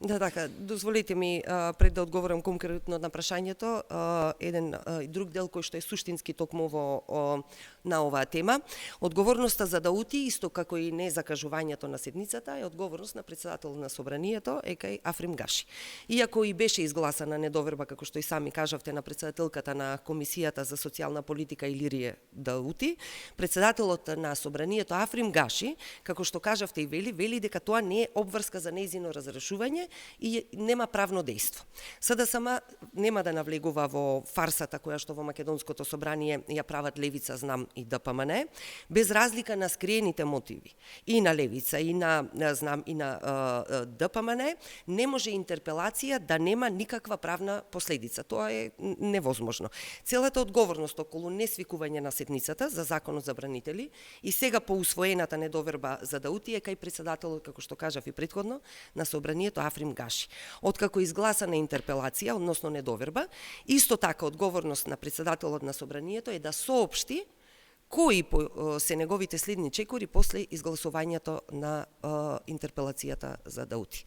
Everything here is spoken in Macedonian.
Да, така, дозволите ми пред да одговорам конкретно на прашањето, еден друг дел кој што е суштински токму на оваа тема. Одговорноста за да ути, исто како и незакажувањето на седницата, е одговорност на председател на собранието, кај Африм Гаши. Иако и беше изгласана недоверба, како што и сами кажавте, на председателката на Комисијата за социјална политика Илирие Даути, председателот на собранието Африм Гаши, како што кажавте и вели дека тоа не е обврска за нејзино разрешување и нема правно дејство. Сада сама нема да навлегува во фарсата која што во Македонското собрание ја прават Левица, знам, и ДПМН, без разлика на скриените мотиви и на Левица и на знам и на ДПМН, не може интерпелација да нема никаква правна последица. Тоа е невозможно. Целата одговорност околу несвикување на седницата за законот за бранители и сега по усвоената недоверба за Даути е кај председателот, како што кажав и претходно, на собранието Африм Гаши. Откако изгласана интерпелација, односно недоверба, исто така одговорност на председателот на собранието е да соопшти кои се неговите следни чекори после изгласувањето на интерпелацијата за Даути.